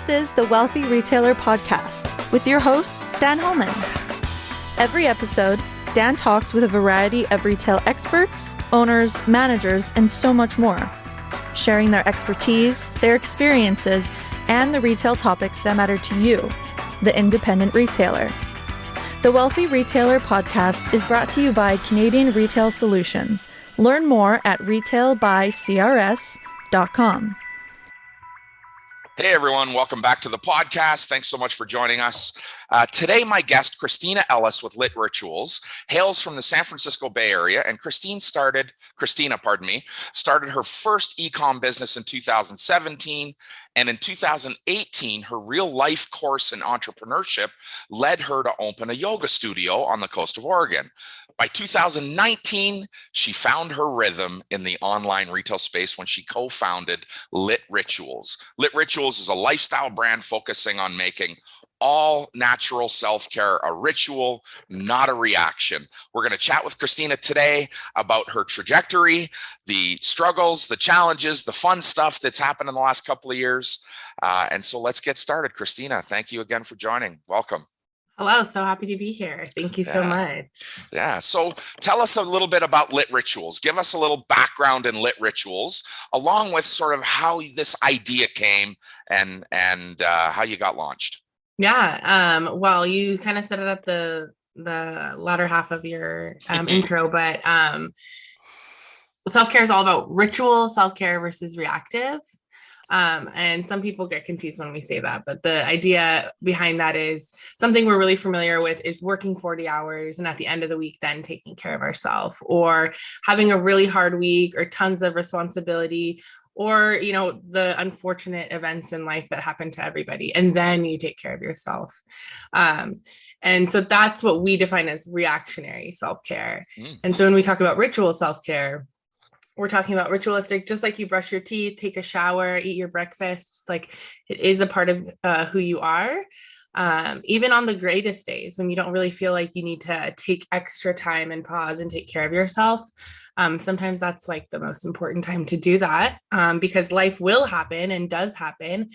This is the Wealthy Retailer Podcast with your host, Dan Holman. Every episode, Dan talks with a variety of retail experts, owners, managers, and so much more, sharing their expertise, their experiences, and the retail topics that matter to you, the independent retailer. The Wealthy Retailer Podcast is brought to you by Canadian Retail Solutions. Learn more at retailbycrs.com. Hey everyone, welcome back to the podcast. Thanks so much for joining us. Today, my guest, Christina Ellis with Lit Rituals, hails from the San Francisco Bay Area, and Christina started her first e-com business in 2017, and in 2018, her real-life course in entrepreneurship led her to open a yoga studio on the coast of Oregon. By 2019, she found her rhythm in the online retail space when she co-founded Lit Rituals. Lit Rituals is a lifestyle brand focusing on making all natural self-care a ritual, not a reaction. We're going to chat with Christina today about her trajectory, the struggles, the challenges, the fun stuff that's happened in the last couple of years. And so let's get started. Christina, thank you again for joining. Welcome. Hello, so happy to be here. Thank you so much. Yeah, so tell us a little bit about Lit Rituals. Give us a little background in Lit Rituals, along with sort of how this idea came and how you got launched. Yeah, well, you kind of set it up the latter half of your intro, but self-care is all about ritual self-care versus reactive. And some people get confused when we say that, but the idea behind that is something we're really familiar with is working 40 hours and at the end of the week, then taking care of ourselves, or having a really hard week or tons of responsibility, or, you know, the unfortunate events in life that happen to everybody. And then you take care of yourself. And so that's what we define as reactionary self-care. And so when we talk about ritual self-care, we're talking about ritualistic, just like you brush your teeth, take a shower, eat your breakfast. It's like it is a part of who you are. Even on the greatest days when you don't really feel like you need to take extra time and pause and take care of yourself. Sometimes that's like the most important time to do that because life will happen and does happen.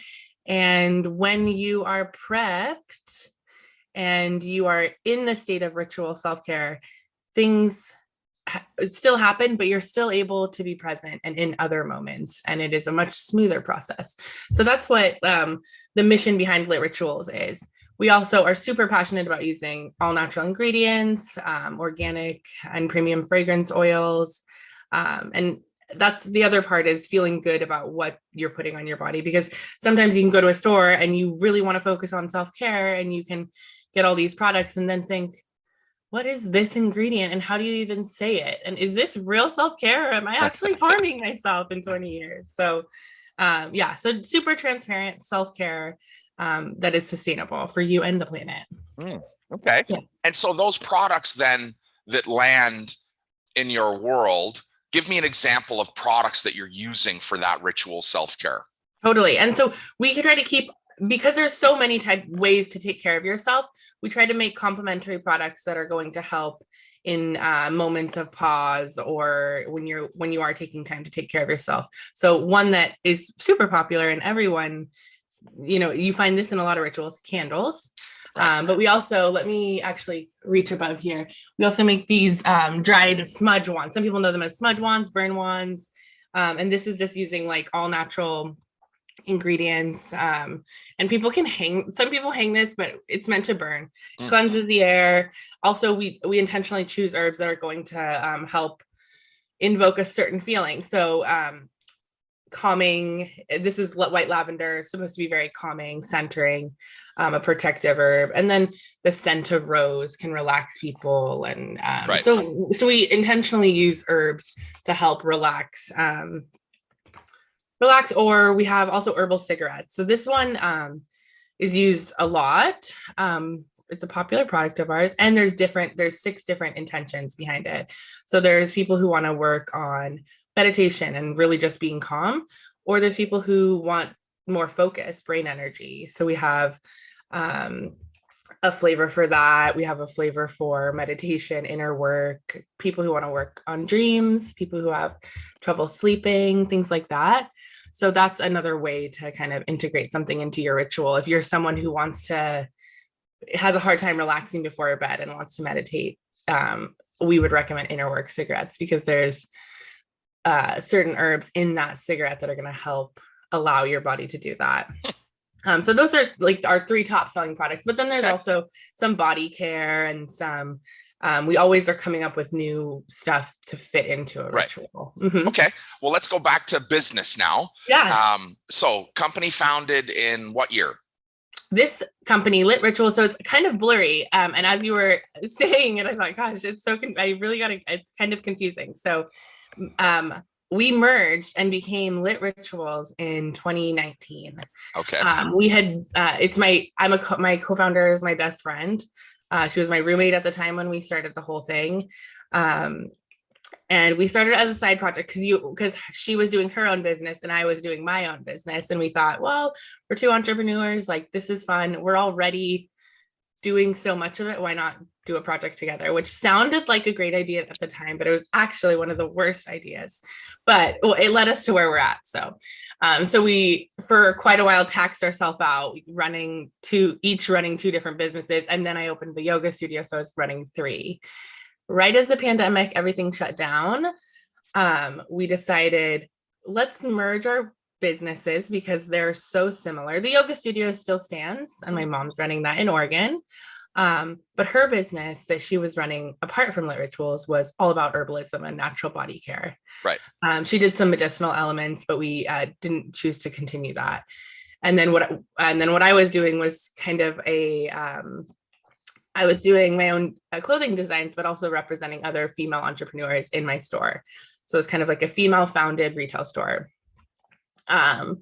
And when you are prepped and you are in the state of ritual self-care, things still happen, but you're still able to be present and in other moments. And it is a much smoother process. So that's what the mission behind Lit Rituals is. We also are super passionate about using all natural ingredients, organic and premium fragrance oils. And that's the other part, is feeling good about what you're putting on your body, because sometimes you can go to a store and you really want to focus on self-care and you can get all these products and then think, what is this ingredient and how do you even say it? And is this real self-care, or am I actually harming myself in 20 years? So so super transparent self-care that is sustainable for you and the planet. Okay. Yeah. And so those products then that land in your world, give me an example of products that you're using for that ritual self-care. Totally. And so we could try to keep, because there's so many ways to take care of yourself, we try to make complementary products that are going to help in moments of pause or when you are taking time to take care of yourself. So one that is super popular and everyone, you know, you find this in a lot of rituals, candles. But we also, let me actually reach above here. We also make these dried smudge wands. Some people know them as smudge wands, burn wands. And this is just using like all natural ingredients, and some people hang this, but it's meant to burn. Cleanses the air. Also, we intentionally choose herbs that are going to help invoke a certain feeling. So calming, this is white lavender, supposed to be very calming, centering, a protective herb. And then the scent of rose can relax people. And so we intentionally use herbs to help relax, or we have also herbal cigarettes. So this one is used a lot. It's a popular product of ours, and there's 6 different intentions behind it. So there's people who want to work on meditation and really just being calm, or there's people who want more focused brain energy. So we have a flavor for that. We have a flavor for meditation, inner work, people who want to work on dreams, people who have trouble sleeping, things like that. So that's another way to kind of integrate something into your ritual. If you're someone who has a hard time relaxing before bed and wants to meditate, we would recommend inner work cigarettes, because there's certain herbs in that cigarette that are going to help allow your body to do that. So those are like our 3 top selling products, but then there's also some body care and some, we always are coming up with new stuff to fit into a ritual. Mm-hmm. Okay. Well, let's go back to business now. Yeah. So company founded in what year? This company, Lit Rituals, so it's kind of blurry. And as you were saying it, I thought, gosh, it's it's kind of confusing. So we merged and became Lit Rituals in 2019. Okay. We had, my co-founder is my best friend. She was my roommate at the time when we started the whole thing. And we started as a side project because she was doing her own business and I was doing my own business. And we thought, well, we're 2 entrepreneurs, like this is fun. We're already doing so much of it. Why not do a project together? Which sounded like a great idea at the time, but it was actually one of the worst ideas. But it led us to where we're at. So we, for quite a while, taxed ourselves out, running 2 different businesses. And then I opened the yoga studio. So I was running 3. Right as the pandemic, everything shut down. We decided, let's merge our businesses because they're so similar. The yoga studio still stands, and my mom's running that in Oregon. But her business that she was running apart from Lit Rituals was all about herbalism and natural body care. Right. She did some medicinal elements, but we didn't choose to continue that. And then what I was doing was kind of I was doing my own clothing designs, but also representing other female entrepreneurs in my store. So it's kind of like a female founded retail store. And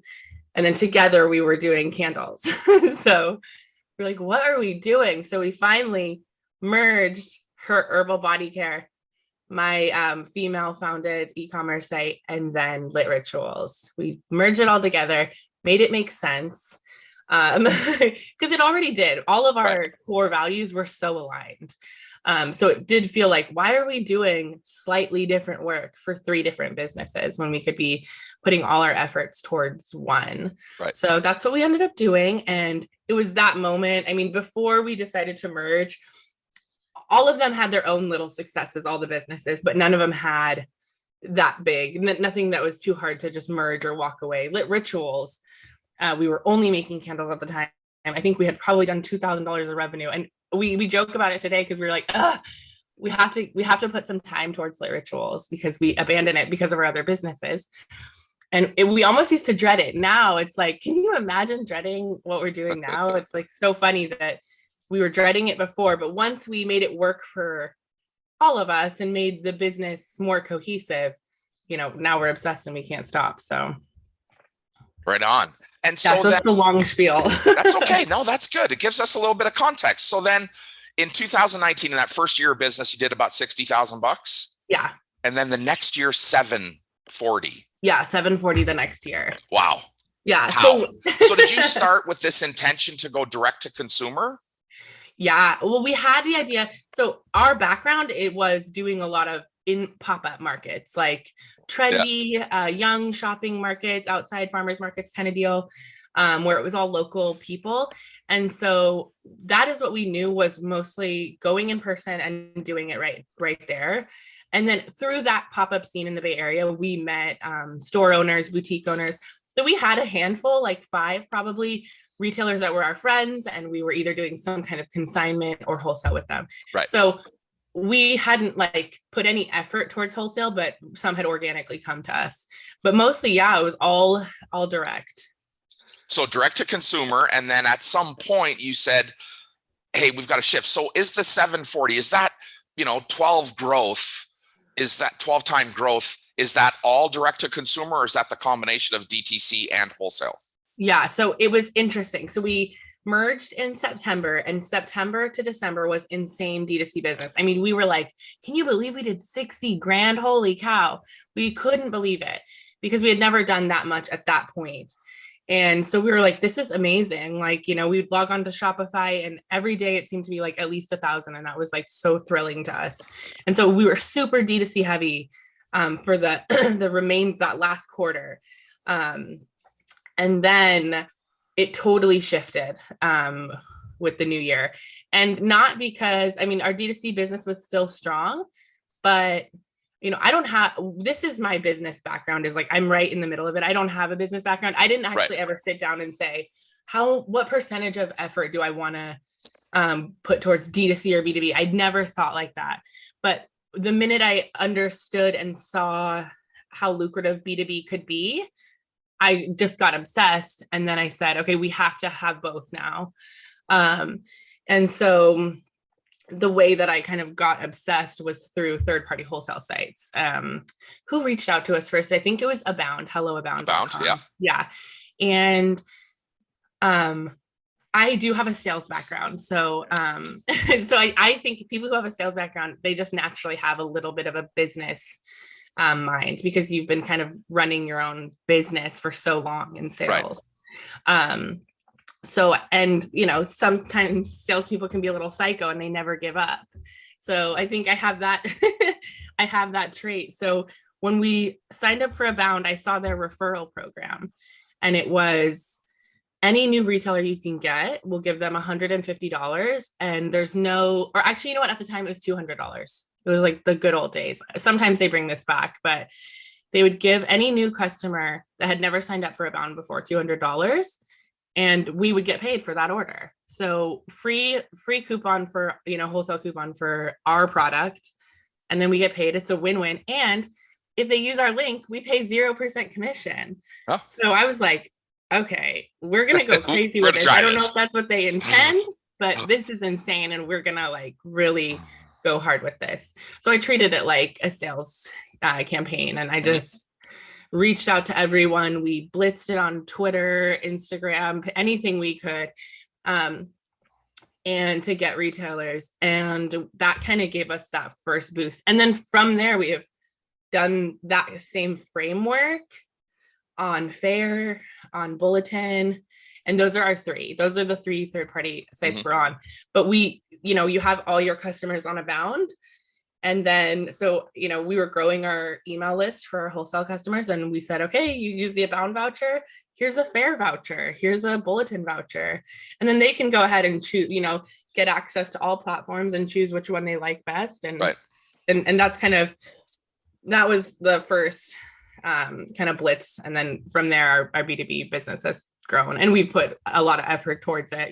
then together we were doing candles. So we're like, what are we doing? So we finally merged her herbal body care, my female founded e-commerce site, and then Lit Rituals. We merged it all together, made it make sense. Because it already did. All of our core values were so aligned. So it did feel like, why are we doing slightly different work for 3 different businesses when we could be putting all our efforts towards one? Right. So that's what we ended up doing. And it was that moment. I mean, before we decided to merge, all of them had their own little successes, all the businesses, but none of them had that big, nothing that was too hard to just merge or walk away. Lit Rituals, we were only making candles at the time. I think we had probably done $2,000 of revenue. And we joke about it today because we were like, we have to put some time towards Lit Rituals because we abandoned it because of our other businesses. And we almost used to dread it. Now it's like, can you imagine dreading what we're doing now? It's like so funny that we were dreading it before, but once we made it work for all of us and made the business more cohesive, now we're obsessed and we can't stop. So. Right on. And so that's the long spiel. That's okay. No, that's good. It gives us a little bit of context. So then in 2019, in that first year of business, you did about $60,000. Yeah. And then the next year, 740. Yeah. 740 the next year. Wow. Yeah. How? So did you start with this intention to go direct to consumer? Yeah. Well, we had the idea. So our background, it was doing a lot of in pop-up markets, like trendy, young shopping markets, outside farmers markets kind of deal, where it was all local people. And so that is what we knew was mostly going in person and doing it right there. And then through that pop-up scene in the Bay Area, we met store owners, boutique owners. So we had a handful, like 5 probably, retailers that were our friends, and we were either doing some kind of consignment or wholesale with them. Right. So we hadn't put any effort towards wholesale, but some had organically come to us. But mostly, it was all direct. So direct to consumer. And then at some point you said, hey, we've got to shift. So is the 740, is that, 12 growth? Is that 12-time growth? Is that all direct to consumer, or is that the combination of DTC and wholesale? Yeah. So it was interesting. So we merged in September, and September to December was insane D2C business. I mean, we were like, can you believe we did 60 grand? Holy cow. We couldn't believe it because we had never done that much at that point. And so we were like, this is amazing. Like, we'd log on to Shopify and every day it seemed to be like at least 1,000. And that was like so thrilling to us. And so we were super D2C heavy for that last quarter. And then it totally shifted with the new year. And not because, our D2C business was still strong, but this is my business background, is like, I'm right in the middle of it. I don't have a business background. I didn't actually ever sit down and say, what percentage of effort do I want to put towards D2C or B2B? I'd never thought like that. But the minute I understood and saw how lucrative B2B could be, I just got obsessed. And then I said, okay, we have to have both now. And so the way that I kind of got obsessed was through third-party wholesale sites. Who reached out to us first? I think it was Abound. Hello, Abound. Abound, yeah. Yeah. And I do have a sales background. So I think people who have a sales background, they just naturally have a little bit of a business mind, because you've been kind of running your own business for so long in sales. Right. Sometimes salespeople can be a little psycho and they never give up. So I think I have that, I have that trait. So when we signed up for Abound, I saw their referral program, and it was any new retailer you can get, we'll give them $150. And there's at the time it was $200. It was like the good old days. Sometimes they bring this back, but they would give any new customer that had never signed up for Abound before $200. And we would get paid for that order. So free coupon for, wholesale coupon for our product. And then we get paid. It's a win-win. And if they use our link, we pay 0% commission. Oh. So I was like, okay, we're going to go crazy with this. I don't know if that's what they intend, but this is insane. And we're going to like really go hard with this. So I treated it like a sales campaign. And I just reached out to everyone. We blitzed it on Twitter, Instagram, anything we could, and to get retailers. And that kind of gave us that first boost. And then from there, we have done that same framework on Fair, on Bulletin. And those are the three third-party sites we're on. But you have all your customers on Abound. And then, we were growing our email list for our wholesale customers, and we said, okay, you use the Abound voucher, here's a Fair voucher, here's a Bulletin voucher. And then they can go ahead and choose, get access to all platforms and choose which one they like best. And, and that's that was the first kind of blitz. And then from there, our B2B business has grown, and we've put a lot of effort towards it,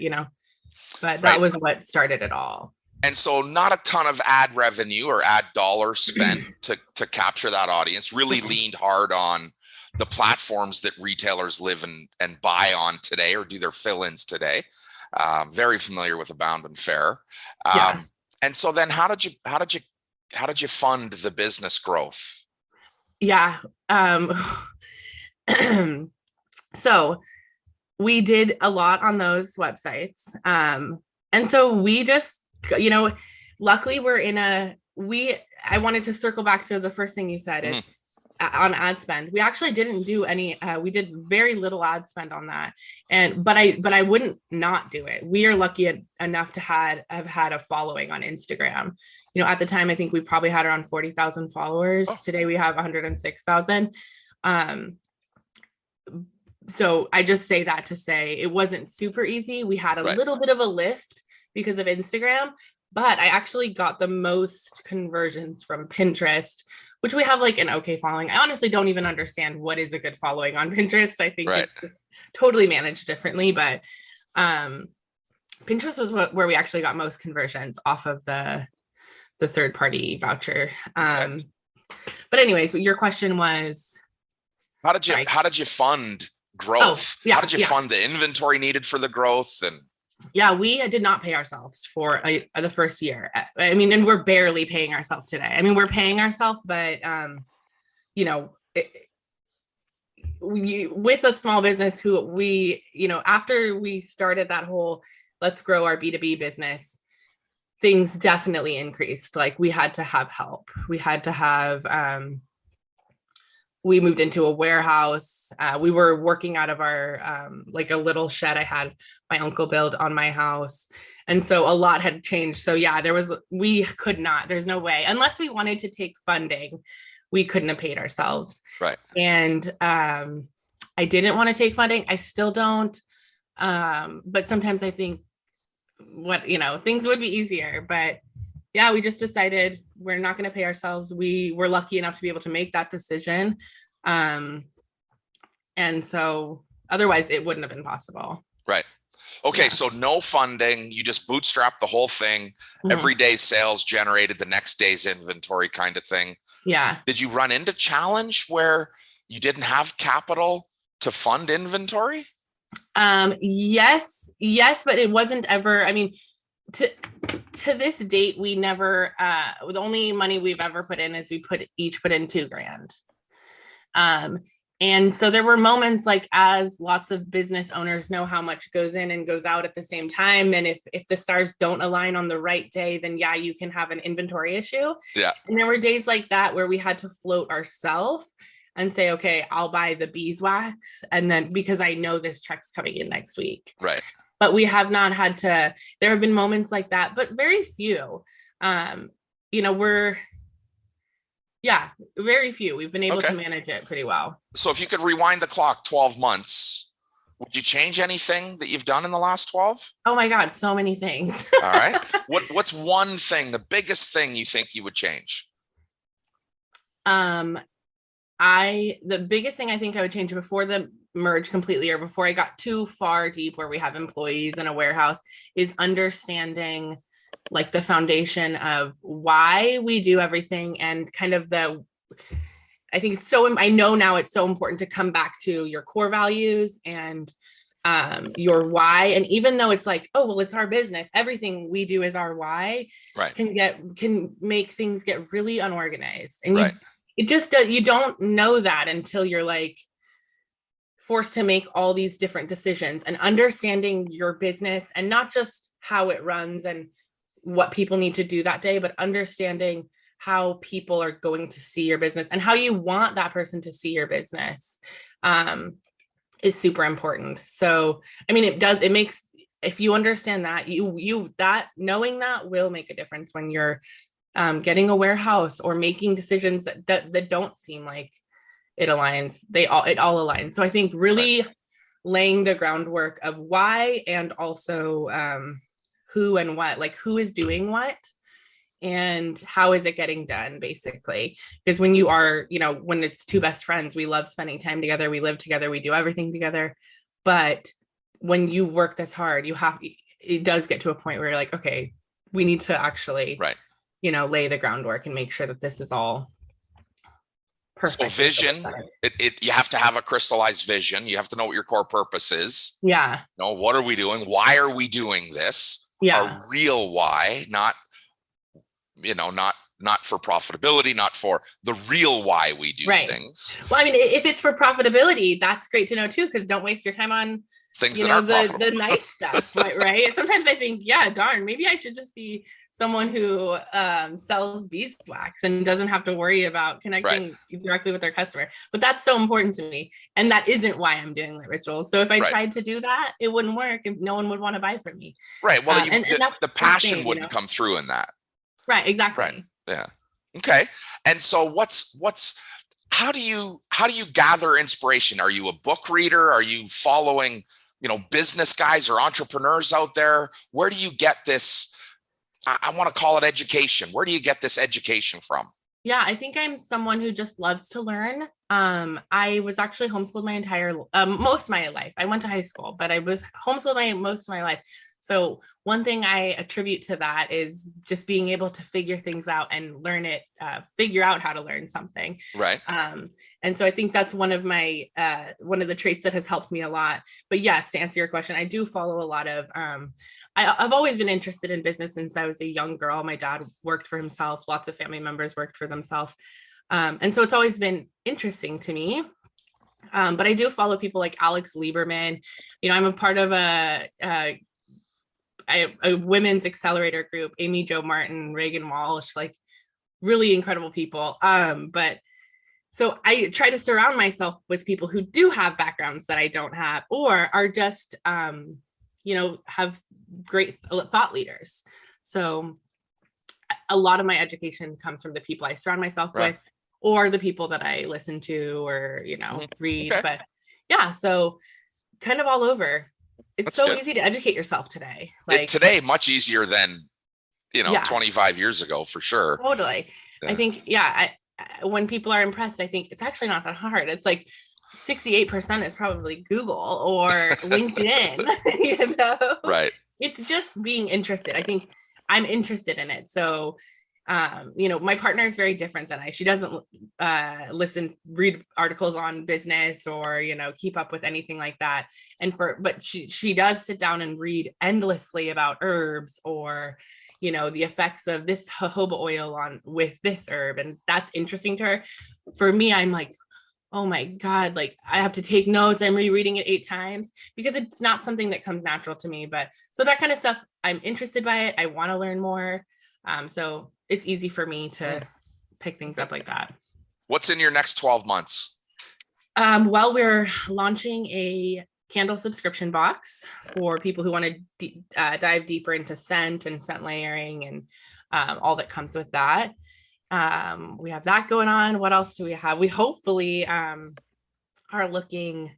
but that was what started it all. And so not a ton of ad revenue or ad dollars spent to capture that audience. Really leaned hard on the platforms that retailers live and buy on today, or do their fill-ins today. Very familiar with Abound and Fair. And so then how did you fund the business growth? Yeah. So we did a lot on those websites. And so we just, luckily I wanted to circle back to the first thing you said is on ad spend. We actually didn't do any, we did very little ad spend on that. But I wouldn't not do it. We are lucky enough to have had a following on Instagram. At the time, I think we probably had around 40,000 followers. Oh. Today we have 106,000. So I just say that to say it wasn't super easy. We had a little bit of a lift because of Instagram, but I actually got the most conversions from Pinterest, which we have like an okay following. I honestly don't even understand what is a good following on Pinterest. I think it's just totally managed differently, but Pinterest was where we actually got most conversions off of the third-party voucher. But anyways, your question was, how did you fund growth? How did you fund the inventory needed for the growth? And we did not pay ourselves for the first year. And we're barely paying ourselves today. We're paying ourselves, but with a small business who after we started that whole let's grow our B2B business, things definitely increased. Like we had to have help. We had to have we moved into a warehouse. We were working out of our like a little shed I had my uncle build on my house. And so a lot had changed. So yeah, we could not, there's no way, unless we wanted to take funding, we couldn't have paid ourselves. Right. And I didn't want to take funding. I still don't. But sometimes I think things would be easier, but yeah, we just decided we're not going to pay ourselves. We were lucky enough to be able to make that decision. And so otherwise it wouldn't have been possible. Right. Okay. Yeah. So no funding, you just bootstrap the whole thing. Mhm. Every day's sales generated the next day's inventory kind of thing. Yeah. Did you run into challenge where you didn't have capital to fund inventory? Yes, but it wasn't ever, I mean, to this date, we never, the only money we've ever put in is we each put in $2,000. And so there were moments like, as lots of business owners know how much goes in and goes out at the same time. And if the stars don't align on the right day, then yeah, you can have an inventory issue. Yeah. And there were days like that where we had to float ourselves and say, okay, I'll buy the beeswax. And then because I know this check's coming in next week. Right. But we have not had to, there have been moments like that, but very few. Very few. We've been able to manage it pretty well. So if you could rewind the clock 12 months, would you change anything that you've done in the last 12? Oh my God, so many things. All right. What's one thing, the biggest thing you think you would change? The biggest thing I think I would change before the merge completely, or before I got too far deep where we have employees in a warehouse, is understanding like the foundation of why we do everything, and kind of I think I know now it's so important to come back to your core values and your why. And even though it's like, oh, well, it's our business, everything we do is our why, right, can make things get really unorganized. And right. You don't know that until you're like forced to make all these different decisions, and understanding your business, and not just how it runs and what people need to do that day, but understanding how people are going to see your business and how you want that person to see your business is super important. So, I mean, if you understand that, knowing that will make a difference when you're getting a warehouse or making decisions that don't seem like it aligns. It all aligns. So I think really laying the groundwork of why, and also who and what, like who is doing what and how is it getting done, basically. Because when you are, when it's two best friends, we love spending time together, we live together, we do everything together. But when you work this hard, it does get to a point where you're like, okay, we need to actually, lay the groundwork and make sure that this is all perfect. So vision, you have to have a crystallized vision. You have to know what your core purpose is. Yeah. What are we doing? Why are we doing this? Yeah. Our real why, not for profitability, not for the real why we do things. Well, I mean, if it's for profitability, that's great to know too, because don't waste your time on things that aren't profitable. The nice stuff, right? Sometimes I think, yeah, darn, maybe I should just be someone who sells beeswax and doesn't have to worry about connecting directly with their customer. But that's so important to me, and that isn't why I'm doing Lit Rituals. So if I tried to do that, it wouldn't work, and no one would want to buy from me. Right. Well, the passion wouldn't come through in that. Right. Exactly. Right. Yeah. Okay. And so how do you gather inspiration? Are you a book reader? Are you following, business guys or entrepreneurs out there? Where do you get this? I want to call it education. Where do you get this education from? Yeah, I think I'm someone who just loves to learn. I was actually homeschooled my entire, most of my life. I went to high school, but I was homeschooled most of my life. So one thing I attribute to that is just being able to figure things out and learn it, figure out how to learn something. Right. And so I think that's one of the traits that has helped me a lot. But yes, to answer your question, I do follow a lot of, I've always been interested in business since I was a young girl. My dad worked for himself. Lots of family members worked for themselves. And so it's always been interesting to me. But I do follow people like Alex Lieberman. I'm a part of a women's accelerator group, Amy Jo Martin, Reagan Walsh, like really incredible people. But So I try to surround myself with people who do have backgrounds that I don't have, or are just, have great thought leaders. So a lot of my education comes from the people I surround myself with, or the people that I listen to, or, read. Okay. But yeah, so kind of all over. It's That's so easy to educate yourself today. Today, much easier than, 25 years ago, for sure. Totally. Yeah. I think, when people are impressed, I think it's actually not that hard. It's like 68% is probably Google or LinkedIn, Right. It's just being interested. I think I'm interested in it. So, my partner is very different than I. She doesn't read articles on business or, keep up with anything like that. But she does sit down and read endlessly about herbs or, the effects of this jojoba oil with this herb. And that's interesting to her. For me, I'm like, oh my God, like I have to take notes. I'm rereading it 8 times because it's not something that comes natural to me. But so that kind of stuff, I'm interested by it. I want to learn more. So it's easy for me to pick things up like that. What's in your next 12 months? Well, we're launching a candle subscription box for people who want to dive deeper into scent and scent layering and all that comes with that. We have that going on. What else do we have? We hopefully are looking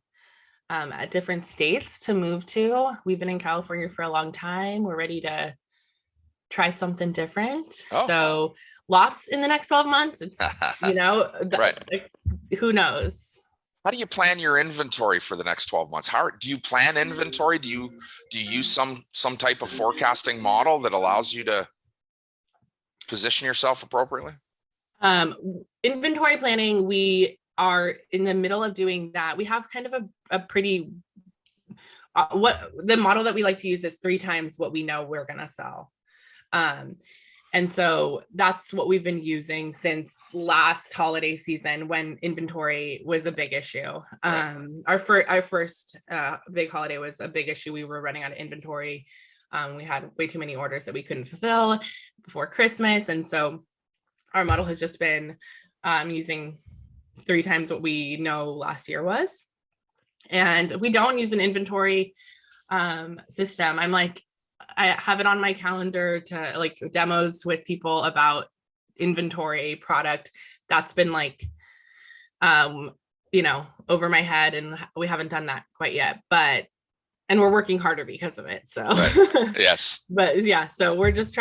at different states to move to. We've been in California for a long time. We're ready to try something different. So lots in the next 12 months. It's, right. Who knows? How do you plan your inventory for the next 12 months? How do you plan inventory? Do you use some type of forecasting model that allows you to position yourself appropriately? Inventory planning, we are in the middle of doing that. We have kind of a pretty, what the model that we like to use is 3 times what we know we're going to sell. And so that's what we've been using since last holiday season when inventory was a big issue. Our first big holiday was a big issue. We were running out of inventory. We had way too many orders that we couldn't fulfill before Christmas. And so our model has just been using 3 times what we know last year was. And we don't use an inventory system. I have it on my calendar to like demos with people about inventory product. That's been over my head, and we haven't done that quite yet, and we're working harder because of it. So right. Yes. But yeah, so we're just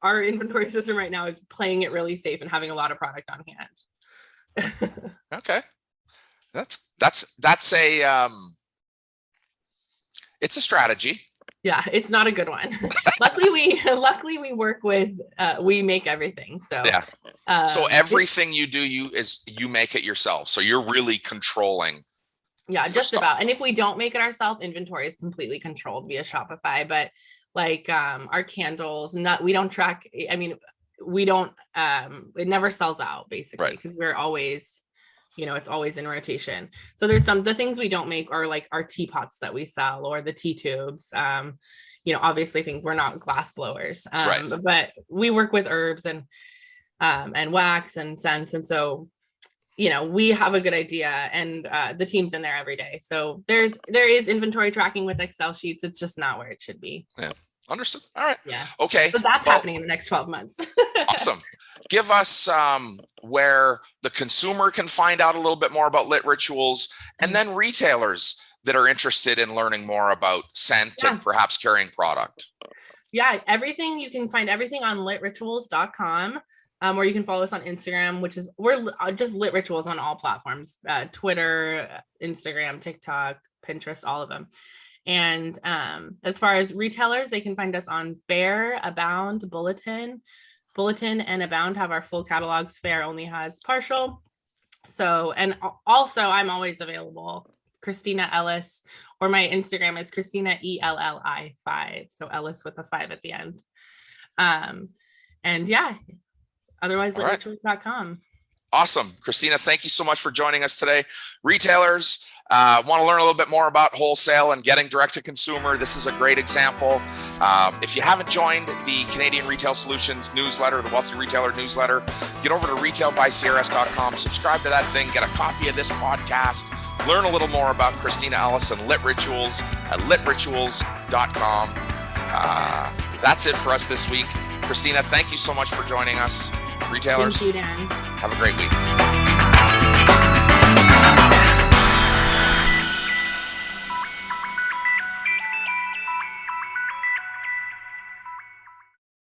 our inventory system right now is playing it really safe and having a lot of product on hand. Okay. That's a, it's a strategy. Yeah, it's not a good one. Luckily we work with, we make everything. So yeah. So everything you do, you make it yourself. So you're really controlling. Yeah, just about. And if we don't make it ourselves, inventory is completely controlled via Shopify. But our candles, we don't track. I mean, we don't. It never sells out basically because we're always, it's always in rotation. So there's the things we don't make are like our teapots that we sell or the tea tubes. Obviously think we're not glass blowers, but we work with herbs and wax and scents. And so, we have a good idea, and the team's in there every day. So there is inventory tracking with Excel sheets. It's just not where it should be. Yeah. Understood. All right. Yeah. Okay. So that's happening in the next 12 months. Awesome. Give us where the consumer can find out a little bit more about Lit Rituals, and then retailers that are interested in learning more about scent and perhaps carrying product. Yeah, everything. You can find everything on litrituals.com. Or you can follow us on Instagram, we're just Lit Rituals on all platforms, Twitter, Instagram, TikTok, Pinterest, all of them. And as far as retailers, they can find us on Fair, Abound, Bulletin and Abound have our full catalogs. Fair only has partial. So, and also I'm always available. Christina Ellis, or my Instagram is Christina ELLI 5. So Ellis with a 5 at the end. And yeah. Otherwise, litrituals.com. Awesome. Christina, thank you so much for joining us today. Retailers, Want to learn a little bit more about wholesale and getting direct to consumer, this is a great example. If you haven't joined the Canadian Retail Solutions newsletter, the Wealthy Retailer newsletter, get over to retailbycrs.com, subscribe to that thing, get a copy of this podcast, learn a little more about Christina Ellis and Lit Rituals at litrituals.com. That's it for us this week. Christina, thank you so much for joining us. Retailers, Thank you, Dan. Have a great week.